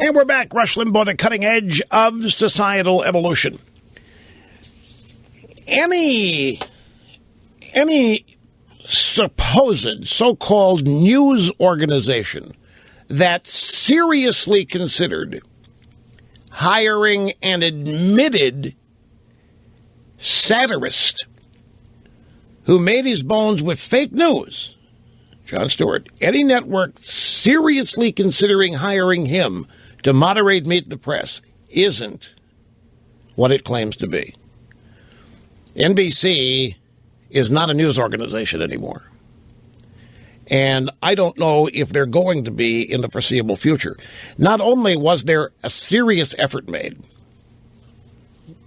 And we're back. Rush Limbaugh, the cutting edge of societal evolution. Any supposed so-called news organization that seriously considered hiring an admitted satirist who made his bones with fake news, Jon Stewart, any network seriously considering hiring him to moderate Meet the Press isn't what it claims to be. NBC is not a news organization anymore. And I don't know if they're going to be in the foreseeable future. Not only was there a serious effort made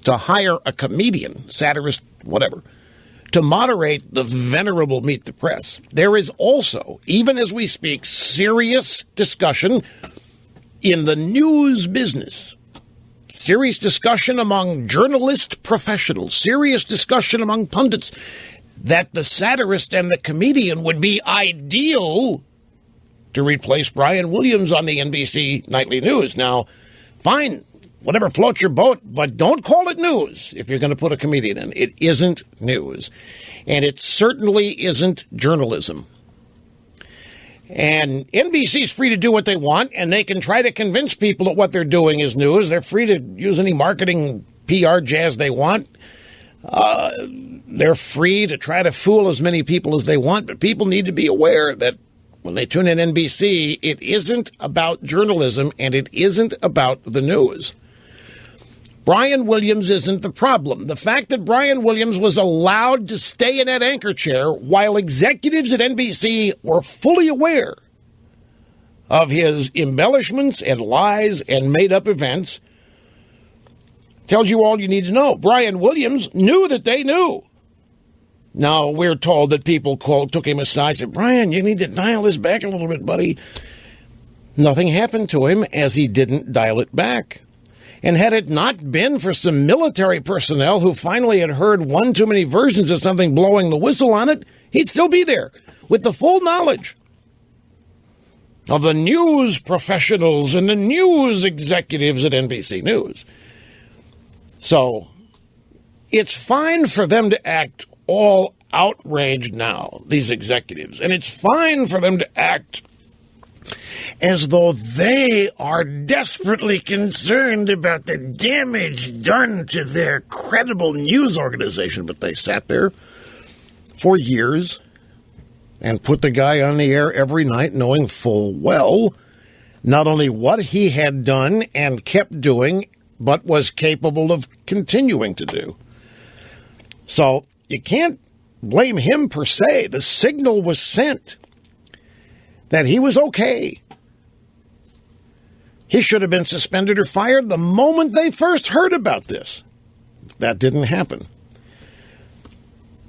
to hire a comedian, satirist, whatever, to moderate the venerable Meet the Press, there is also, even as we speak, serious discussion in the news business. Serious discussion among journalist professionals, serious discussion among pundits, that the satirist and the comedian would be ideal to replace Brian Williams on the NBC Nightly News. Now, fine, whatever floats your boat, but don't call it news if you're going to put a comedian in. It isn't news, and it certainly isn't journalism. And NBC's free to do what they want, and they can try to convince people that what they're doing is news. They're free to use any marketing PR jazz they want. They're free to try to fool as many people as they want, but people need to be aware that when they tune in NBC, it isn't about journalism and it isn't about the news. Brian Williams isn't the problem. The fact that Brian Williams was allowed to stay in that anchor chair while executives at NBC were fully aware of his embellishments and lies and made-up events tells you all you need to know. Brian Williams knew that they knew. Now, we're told that people took him aside and said, Brian, you need to dial this back a little bit, buddy. Nothing happened to him as he didn't dial it back. And had it not been for some military personnel who finally had heard one too many versions of something blowing the whistle on it, he'd still be there with the full knowledge of the news professionals and the news executives at NBC News. So it's fine for them to act all outraged now, these executives, and it's fine for them to act as though they are desperately concerned about the damage done to their credible news organization. But they sat there for years and put the guy on the air every night knowing full well not only what he had done and kept doing, but was capable of continuing to do. So you can't blame him per se. The signal was sent that he was okay. He should have been suspended or fired the moment they first heard about this. That didn't happen.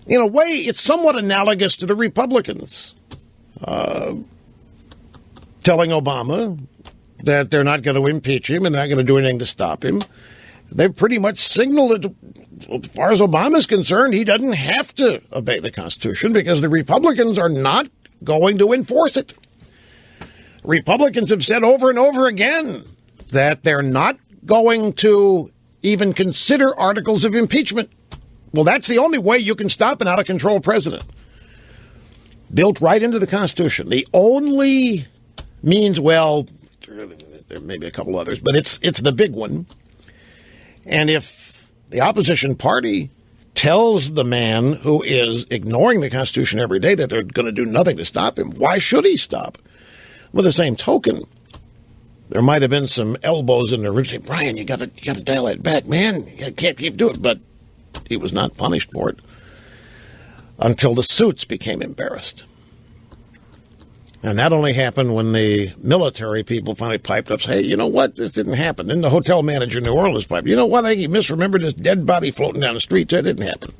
In a way, it's somewhat analogous to the Republicans telling Obama that they're not going to impeach him and they're not going to do anything to stop him. They've pretty much signaled that, as far as Obama's concerned, he doesn't have to obey the Constitution because the Republicans are not going to enforce it. Republicans have said over and over again that they're not going to even consider articles of impeachment. Well, that's the only way you can stop an out-of-control president. Built right into the Constitution. The only means, well, there may be a couple others, but it's the big one. And if the opposition party tells the man who is ignoring the Constitution every day that they're going to do nothing to stop him, why should he stop? With the same token, there might have been some elbows in the ribs. Say, Brian, you got to dial that back, man. You can't keep doing it. But he was not punished for it until the suits became embarrassed. And that only happened when the military people finally piped up, say, hey, you know what? This didn't happen. Then the hotel manager in New Orleans piped, you know what? I misremembered this dead body floating down the street. That didn't happen.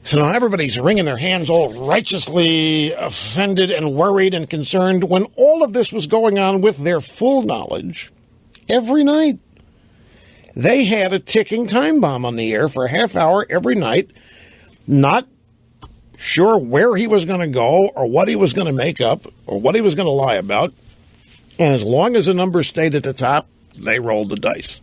So now everybody's wringing their hands, all righteously offended and worried and concerned when all of this was going on with their full knowledge every night. They had a ticking time bomb on the air for a half hour every night, not sure where he was going to go or what he was going to make up or what he was going to lie about. And as long as the numbers stayed at the top, they rolled the dice.